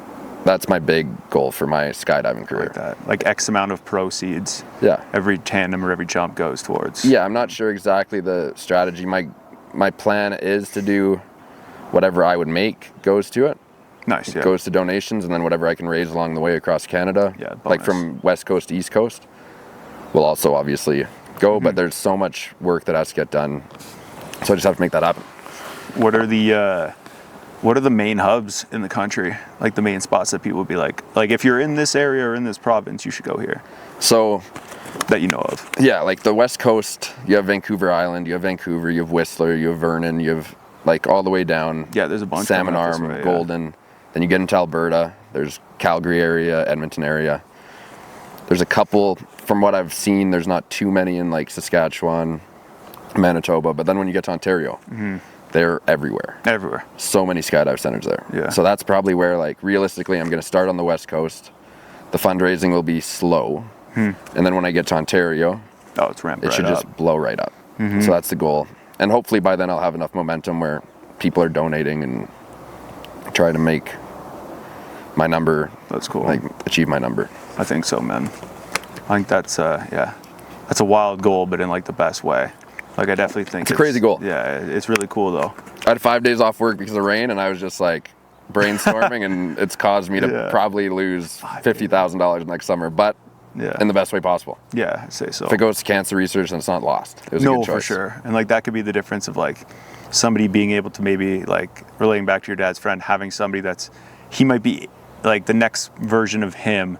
that's my big goal for my skydiving career. Like that, like X amount of proceeds. Yeah. Every tandem or every jump goes towards. Yeah, I'm not sure exactly the strategy. My plan is to do whatever I would make goes to it. Nice. Yeah. Goes to donations, and then whatever I can raise along the way across Canada, like from west coast to east coast, will also obviously go. But there's so much work that has to get done, so I just have to make that happen. What are the main hubs in the country? Like the main spots that people would be like if you're in this area or in this province, you should go here. So that you know of. Yeah, like the west coast, you have Vancouver Island, you have Vancouver, you have Whistler, you have Vernon, you have like all the way down. Yeah, there's a bunch. Salmon Arm, Golden. Yeah. Then you get into Alberta. There's Calgary area, Edmonton area. There's a couple, from what I've seen, there's not too many in like Saskatchewan. Manitoba, but then when you get to Ontario, they're everywhere. Everywhere. So many skydive centers there. Yeah. So that's probably where, like, realistically, I'm going to start on the West Coast. The fundraising will be slow. And then when I get to Ontario, it's ramped it right should up. just blow right up. So that's the goal. And hopefully by then I'll have enough momentum where people are donating and try to make my number. That's cool. Like, achieve my number. I think so, man. I think that's that's a wild goal, but in like the best way. Like, I definitely think It's a crazy goal. Yeah, it's really cool though. I had 5 days off work because of rain, and I was just like brainstorming, and it's caused me to probably lose $50,000 next summer, but in the best way possible. Yeah, I'd say so. If it goes to cancer research, then it's not lost. It was a good choice. For sure. And like that could be the difference of like somebody being able to maybe, like, relating back to your dad's friend, having somebody he might be like the next version of him.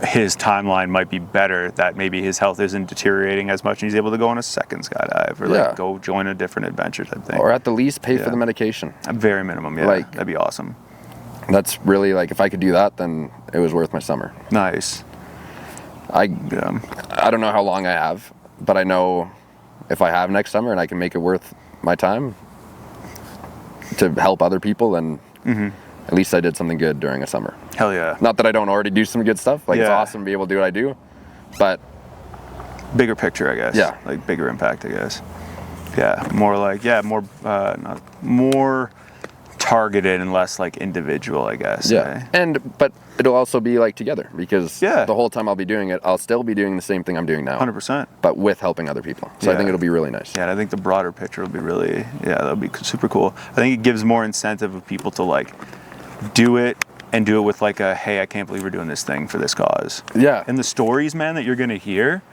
His timeline might be better, that maybe his health isn't deteriorating as much and he's able to go on a second skydive or like go join a different adventure type thing. Or at the least pay for the medication. At very minimum, Like, that'd be awesome. That's really, like, if I could do that, then it was worth my summer. Nice. I don't know how long I have, but I know if I have next summer and I can make it worth my time to help other people, then at least I did something good during a summer. Hell yeah. Not that I don't already do some good stuff. Like, it's awesome to be able to do what I do, but bigger picture, I guess. Yeah. Like bigger impact, I guess. Yeah. More like, more targeted and less like individual, I guess. Yeah. But it'll also be like together, because the whole time I'll be doing it, I'll still be doing the same thing I'm doing now. 100%. But with helping other people. So I think it'll be really nice. Yeah, and I think the broader picture will be really, that'll be super cool. I think it gives more incentive of people to like do it and do it with like a, hey, I can't believe we're doing this thing for this cause. Yeah. And the stories, man, that you're going to hear,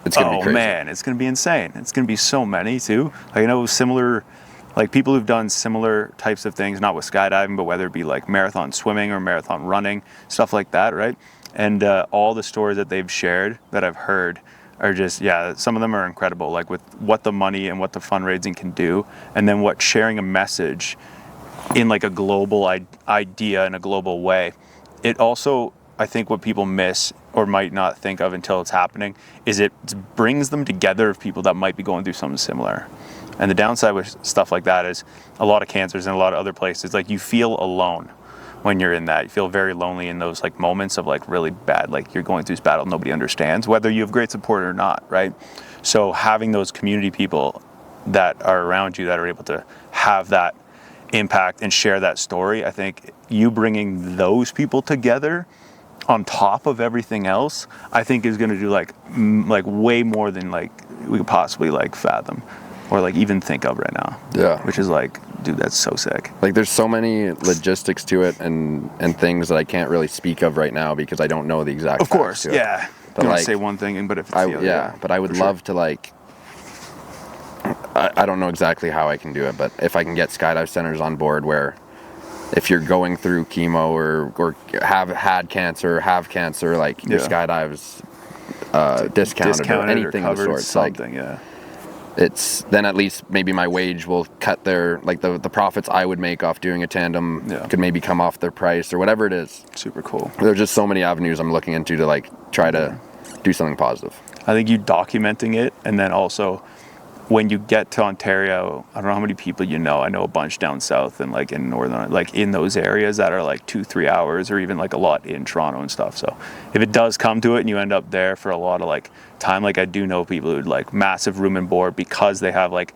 it's going to be crazy. Man, it's going to be insane. It's going to be so many too. Like, I know similar, like people who've done similar types of things, not with skydiving, but whether it be like marathon swimming or marathon running, stuff like that, right? And all the stories that they've shared that I've heard are just, some of them are incredible, like with what the money and what the fundraising can do, and then what sharing a message in like a global idea in a global way. It also, I think what people miss or might not think of until it's happening is it brings them together of people that might be going through something similar. And the downside with stuff like that is a lot of cancers and a lot of other places, like you feel alone when you're in that. You feel very lonely in those like moments of like really bad, like you're going through this battle nobody understands, whether you have great support or not, right? So having those community people that are around you that are able to have that impact and share that story, I think you bringing those people together on top of everything else, I think is going to do like way more than like we could possibly like fathom or like even think of right now. Yeah. Which is like, dude, that's so sick. Like, there's so many logistics to it and things that I can't really speak of right now because I don't know the exact. Of course, to it. yeah. But you like, want to say one thing, but if it's the other, but I would love to like. I don't know exactly how I can do it, but if I can get skydive centers on board where if you're going through chemo or have had cancer or have cancer, like your skydives discounted or anything of the sort. Something, It's then at least maybe my wage will cut their, like the profits I would make off doing a tandem could maybe come off their price or whatever it is. Super cool. There's just so many avenues I'm looking into to like try to do something positive. I think you documenting it, and then also when you get to Ontario, I don't know how many people you know. I know a bunch down south and like in northern, like in those areas that are like 2-3 hours, or even like a lot in Toronto and stuff. So if it does come to it and you end up there for a lot of like time, like I do know people who'd like massive room and board because they have like,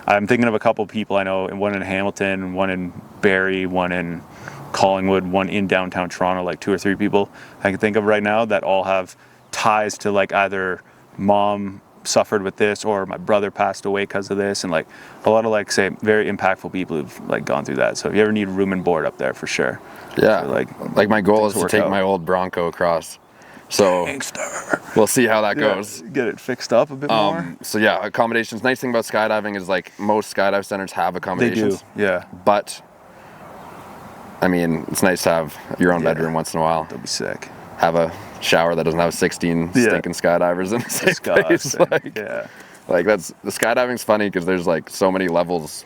I'm thinking of a couple people I know, one in Hamilton, one in Barrie, one in Collingwood, one in downtown Toronto, like 2 or 3 people I can think of right now that all have ties to like either mom suffered with this or my brother passed away because of this, and like a lot of like say very impactful people who've like gone through that. So if you ever need room and board up there, for sure. Yeah, so, like my goal is to take my old Bronco across. So Gangster. We'll see how that goes. Get it fixed up a bit more. So yeah, accommodations. Nice thing about skydiving is like most skydive centers have accommodations. They do, yeah. But I mean, it's nice to have your own bedroom once in a while. That'd be sick. Have a shower that doesn't have 16 stinking skydivers in the same place. Like that's, the skydiving's funny because there's like so many levels,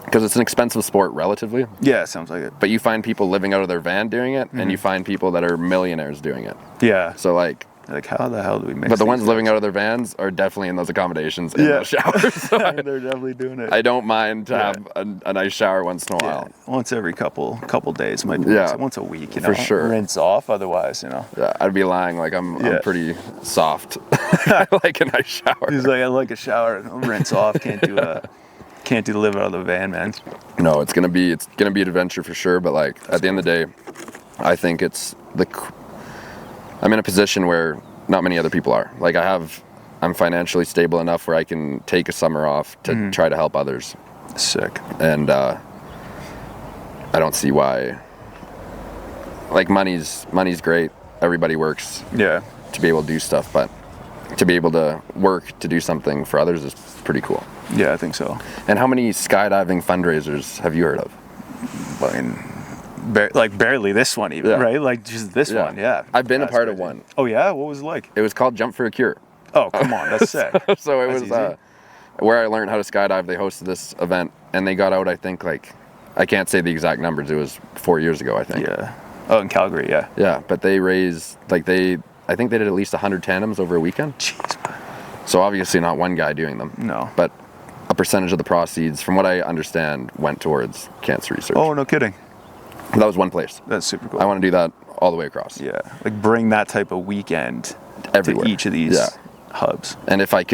because it's an expensive sport relatively. Yeah, sounds like it. But you find people living out of their van doing it, and you find people that are millionaires doing it. Yeah. So like Like, how the hell do we mix But the these ones living guys? out of their vans are definitely in those accommodations in those showers. So They're definitely doing it. I don't mind to have a nice shower once in a while. Once every couple days might be once a week, you know. For sure. Rinse off, otherwise, you know. Yeah, I'd be lying. Like I'm pretty soft. I like a nice shower. He's like, I like a shower. I'll rinse off. Can't do the live out of the van, man. No, it's gonna be an adventure for sure. But like at the end of the day, I think I'm in a position where not many other people are. Like I'm financially stable enough where I can take a summer off to try to help others. Sick. And I don't see why. Like money's great. Everybody works. Yeah. To be able to do stuff, but to be able to work to do something for others is pretty cool. Yeah, I think so. And how many skydiving fundraisers have you heard of? I mean, barely this one even, right? Like just this one, yeah. I've been a part of one. Oh yeah? What was it like? It was called Jump for a Cure. Oh, come on, that's sick. So it That's was where I learned how to skydive. They hosted this event, and they got out, I think, like, I can't say the exact numbers. It was 4 years ago, I think. Yeah. Oh, in Calgary, yeah. Yeah, but they raised, like, I think they did at least 100 tandems over a weekend. Jeez, man. So obviously not one guy doing them. No. But a percentage of the proceeds, from what I understand, went towards cancer research. Oh, no kidding. That was one place. That's super cool. I want to do that all the way across. Yeah, like bring that type of weekend Everywhere. to each of these hubs. And if I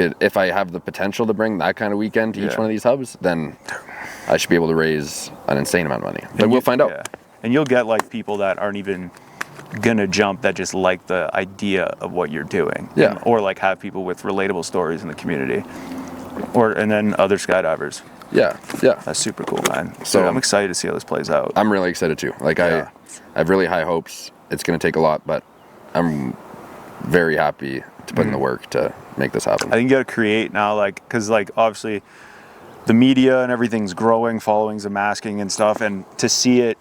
have the potential to bring that kind of weekend to each one of these hubs, then I should be able to raise an insane amount of money. But we'll find out. Yeah. And you'll get like people that aren't even gonna jump that just like the idea of what you're doing. Yeah. Or like have people with relatable stories in the community. And then other skydivers. Yeah. That's super cool, man. So I'm excited to see how this plays out. I'm really excited too. Like I have really high hopes. It's gonna take a lot, but I'm very happy to put in the work to make this happen. I think you gotta create now, like, cause like obviously the media and everything's growing, followings and masking and stuff, and to see it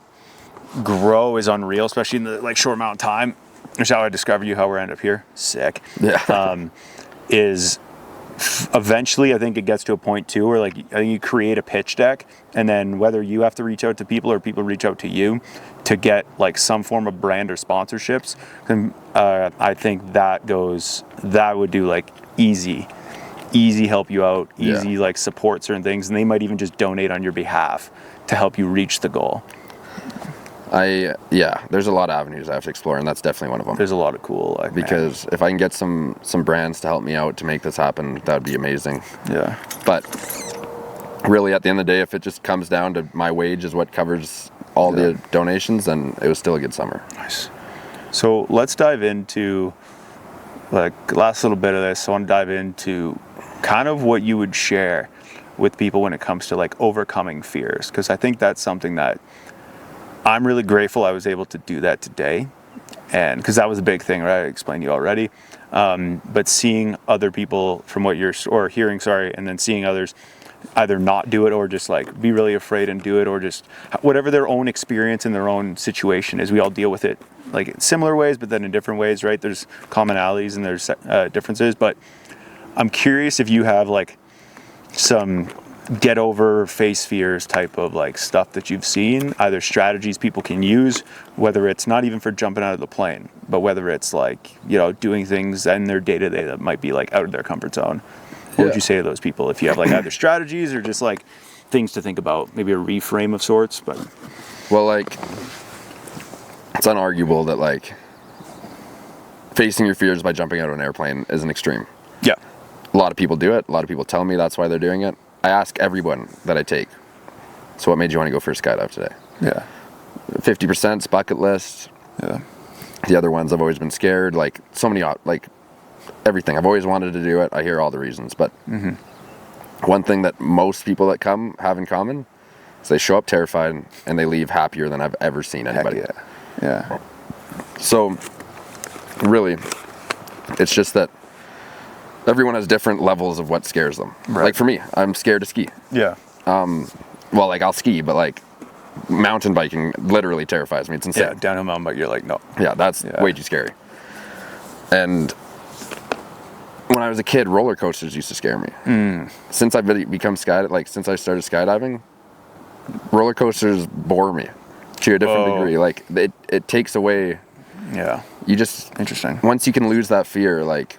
grow is unreal, especially in the like short amount of time. Which how I discovered you, how we end up here. Sick. Yeah. Eventually I think it gets to a point too where like I think you create a pitch deck, and then whether you have to reach out to people or people reach out to you to get like some form of brand or sponsorships, then I think that would do like easy help you out, easy like support certain things, and they might even just donate on your behalf to help you reach the goal. There's a lot of avenues I have to explore, and that's definitely one of them. There's a lot of cool, like, because if I can get some brands to help me out to make this happen, that would be amazing. Yeah. But really, at the end of the day, if it just comes down to my wage is what covers all the donations, then it was still a good summer. Nice. So let's dive into like last little bit of this. I want to dive into kind of what you would share with people when it comes to like overcoming fears, because I think that's something that I'm really grateful I was able to do that today, and because that was a big thing, right? I explained to you already. But seeing other people from what you're, or hearing, and then seeing others either not do it or just like be really afraid and do it, or just whatever their own experience in their own situation is. We all deal with it like in similar ways, but then in different ways, right? There's commonalities and there's differences. But I'm curious if you have like some get over face fears type of like stuff that you've seen, either strategies people can use, whether it's not even for jumping out of the plane, but whether it's like, you know, doing things in their day-to-day that might be like out of their comfort zone. What would you say to those people if you have like either strategies or just like things to think about, maybe a reframe of sorts? But well, like, it's unarguable that like facing your fears by jumping out of an airplane is an extreme. Yeah. A lot of people do it. A lot of people tell me that's why they're doing it. I ask everyone that I take, so what made you want to go for a skydive today? Yeah. 50%'s bucket list. Yeah. The other ones I've always been scared, like so many, like everything. I've always wanted to do it. I hear all the reasons, but one thing that most people that come have in common is they show up terrified and they leave happier than I've ever seen anybody. Heck yeah. So really, it's just that everyone has different levels of what scares them. Right. Like for me, I'm scared to ski. Yeah. Well, like I'll ski, but like mountain biking literally terrifies me. It's insane. Yeah, downhill mountain bike, you're like, no. Yeah, that's way too scary. And when I was a kid, roller coasters used to scare me. Since I've become since I started skydiving, roller coasters bore me to a different degree. Like it takes away You just, Interesting. once you can lose that fear, like,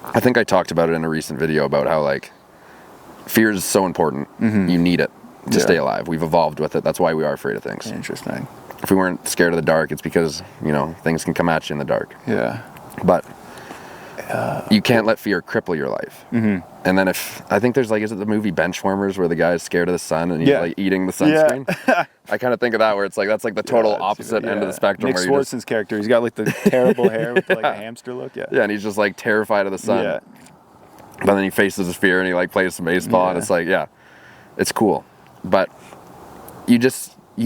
I think I talked about it in a recent video about how, like, fear is so important. You need it to stay alive. We've evolved with it. That's why we are afraid of things. Interesting. If we weren't scared of the dark, it's because, you know, things can come at you in the dark. Yeah. But you can't let fear cripple your life. And then I think there's, like, is it the movie Benchwarmers where the guy's scared of the sun and he's like eating the sunscreen? I kind of think of that where it's like, that's like the total opposite end of the spectrum. Nick where Swartzen's character, he's got like the terrible hair with like a hamster look. Yeah, and he's just like terrified of the sun. But then he faces his fear and he like plays some baseball and it's like, it's cool. But you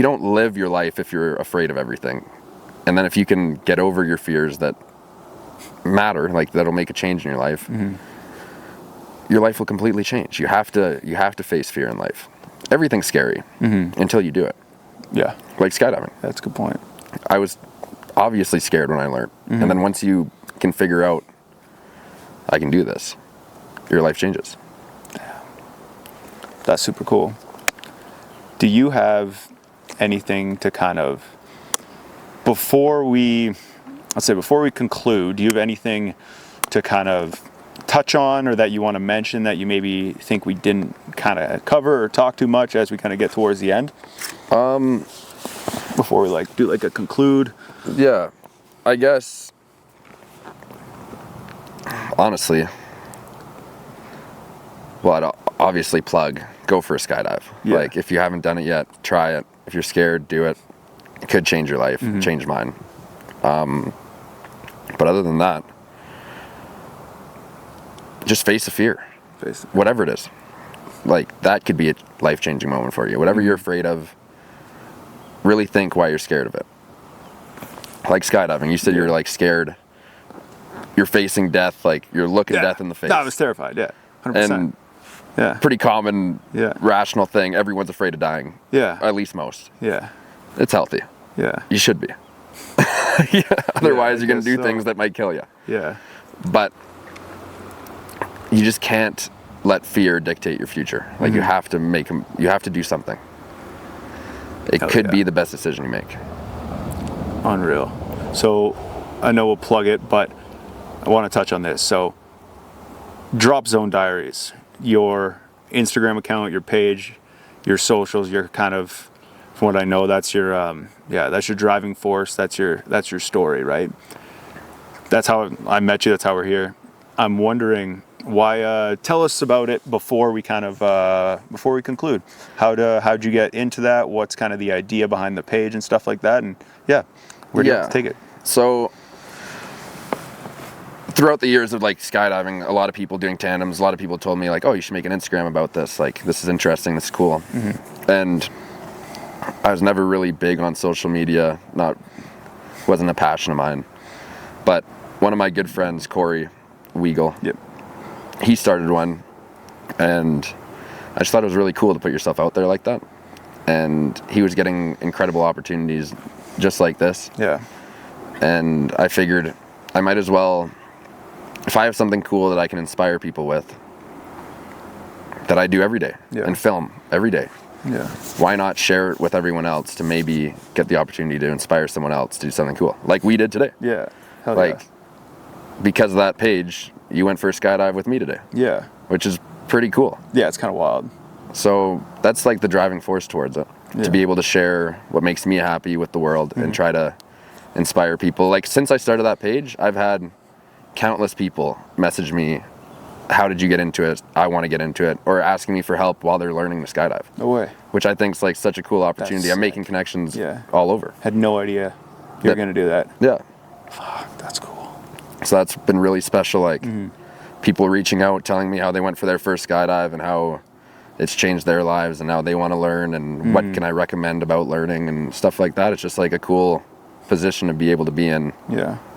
don't live your life if you're afraid of everything. And then if you can get over your fears that matter, like that'll make a change in your life, your life will completely change. You have to face fear in life. Everything's scary until you do it. Yeah. Like skydiving. That's a good point. I was obviously scared when I learned. And then once you can figure out, I can do this, your life changes. That's super cool. Do you have anything to kind of, before we conclude, do you have anything to kind of touch on or that you want to mention that you maybe think we didn't kind of cover or talk too much as we kind of get towards the end? Before we like do like a conclude? Yeah, I guess, honestly, well, I'd obviously plug, go for a skydive. Like, if you haven't done it yet, try it. If you're scared, do it. It could change your life, change mine. But other than that, just face the fear. Whatever it is. Like, that could be a life-changing moment for you. Whatever you're afraid of, really think why you're scared of it. Like skydiving, you said you're like scared. You're facing death, like you're looking death in the face. No, I was terrified, 100%. And pretty common, rational thing. Everyone's afraid of dying. At least most. It's healthy. You should be. Otherwise, you're going to do things that might kill you. But you just can't let fear dictate your future. Like, you have to do something. It could be the best decision you make. Unreal. So I know we'll plug it, but I want to touch on this. So Drop Zone Diaries, your Instagram account, your page, your socials, your kind of, from what I know, that's your that's your driving force, that's your story, right? That's how I met you, that's how we're here. I'm wondering why, tell us about it before we kind of before we conclude. How'd you get into that? What's kind of the idea behind the page and stuff like that? And where do you have to take it? So throughout the years of like skydiving, a lot of people doing tandems, a lot of people told me like, oh, you should make an Instagram about this. Like, this is interesting, this is cool. And I was never really big on social media, wasn't a passion of mine. But one of my good friends, Corey Weagle, he started one, and I just thought it was really cool to put yourself out there like that. And he was getting incredible opportunities just like this. And I figured I might as well, if I have something cool that I can inspire people with, that I do every day and film every day, why not share it with everyone else to maybe get the opportunity to inspire someone else to do something cool, like we did today. Because of that page, you went for a skydive with me today. Which is pretty cool. It's kind of wild. So that's like the driving force towards it, to be able to share what makes me happy with the world and try to inspire people. Like, since I started that page, I've had countless people message me, how did you get into it? I want to get into it. Or asking me for help while they're learning to skydive. No way. Which I think is like such a cool opportunity. I'm making connections all over. Had no idea you're going to do that. Fuck, that's cool. So that's been really special. Like, people reaching out, telling me how they went for their first skydive and how it's changed their lives and now they want to learn and what can I recommend about learning and stuff like that. It's just like a cool position to be able to be in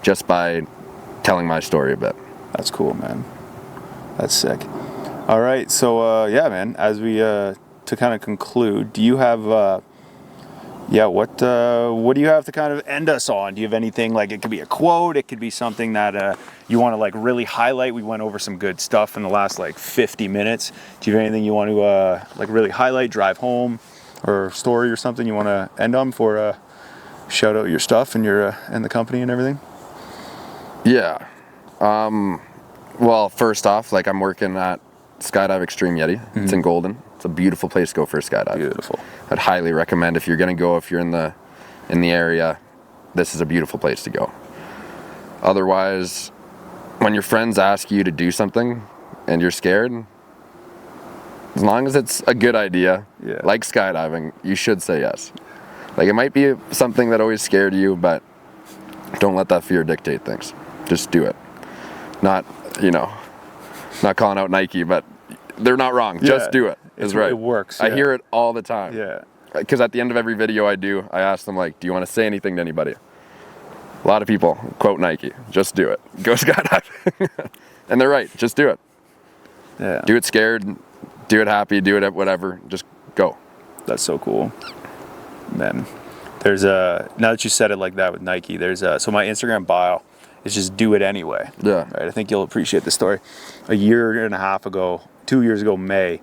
just by telling my story a bit. That's cool, man. That's sick. All right, so man, as we to kind of conclude, do you have what do you have to kind of end us on? Do you have anything, like, it could be a quote, it could be something that you want to like really highlight? We went over some good stuff in the last like 50 minutes. Do you have anything you want to like really highlight, drive home, or story or something you want to end on for shout out your stuff and your and the company and everything? Yeah. Well, first off, like I'm working at Skydive Extreme Yeti. It's in Golden. It's a beautiful place to go for a skydive. Beautiful. I'd highly recommend if you're gonna go, if you're in the area, this is a beautiful place to go. Otherwise, when your friends ask you to do something and you're scared, as long as it's a good idea, like skydiving, you should say yes. Like it might be something that always scared you, but don't let that fear dictate things. Just do it. Not calling out Nike, but they're not wrong. Yeah, just do it. Is right. It works. I hear it all the time. Yeah. Because at the end of every video I do, I ask them like, do you want to say anything to anybody? A lot of people quote Nike. Just do it. Go skydiving. And they're right. Just do it. Yeah. Do it scared. Do it happy. Do it whatever. Just go. That's so cool. Man, there's now that you said it like that with Nike, there's so my Instagram bio is just do it anyway. Yeah. Right. I think you'll appreciate the story. A year and a half ago, 2 years ago, May,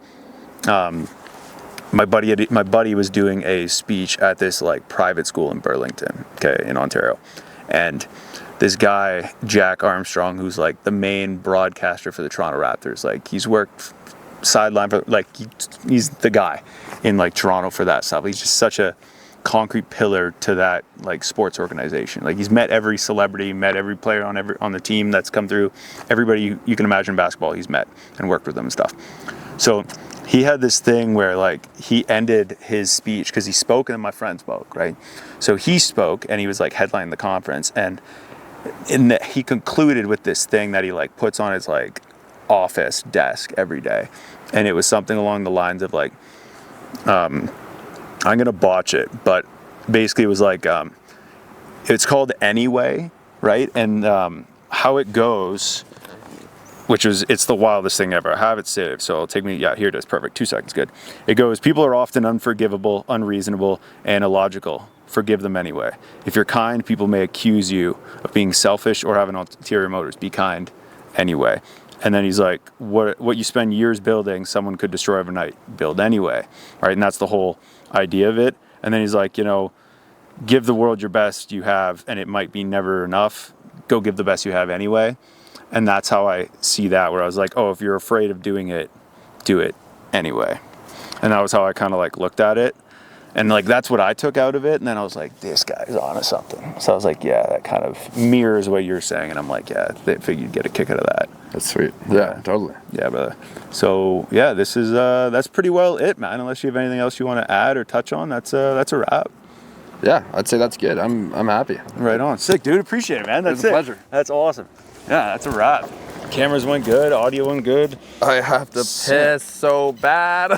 my buddy was doing a speech at this like private school in Burlington, okay, in Ontario, and this guy Jack Armstrong, who's like the main broadcaster for the Toronto Raptors, like he's worked sideline for like he's the guy in like Toronto for that stuff. He's just such a concrete pillar to that like sports organization. Like he's met every celebrity, met every player on the team that's come through. Everybody you can imagine in basketball, he's met and worked with them and stuff. So he had this thing where like he ended his speech because he spoke and then my friend spoke, right? So he spoke and he was like headlining the conference, and he concluded with this thing that he like puts on his like office desk every day, and it was something along the lines of like I'm gonna botch it, but basically it was like it's called Anyway, right? And how it goes, it's the wildest thing ever. I have it saved, so it'll take me, here it is, perfect, 2 seconds, good. It goes, people are often unforgivable, unreasonable, and illogical. Forgive them anyway. If you're kind, people may accuse you of being selfish or having ulterior motives. Be kind anyway. And then he's like, what you spend years building, someone could destroy overnight. Build anyway, right? And that's the whole idea of it. And then he's like, give the world your best you have, and it might be never enough. Go give the best you have anyway. And that's how I see that, where I was like, oh, if you're afraid of doing it, do it anyway. And that was how I kind of like looked at it. And like, that's what I took out of it. And then I was like, this guy's onto something. So I was like, yeah, that kind of mirrors what you're saying. And I'm like, yeah, they figured you'd get a kick out of that. That's sweet. Yeah, totally. Yeah, brother. So yeah, this is, that's pretty well it, man. Unless you have anything else you want to add or touch on, that's a wrap. Yeah, I'd say that's good. I'm happy. Right on. Sick, dude. Appreciate it, man. That's it. It was a pleasure. That's awesome. Yeah, that's a wrap. Cameras went good. Audio went good. I have to piss so bad.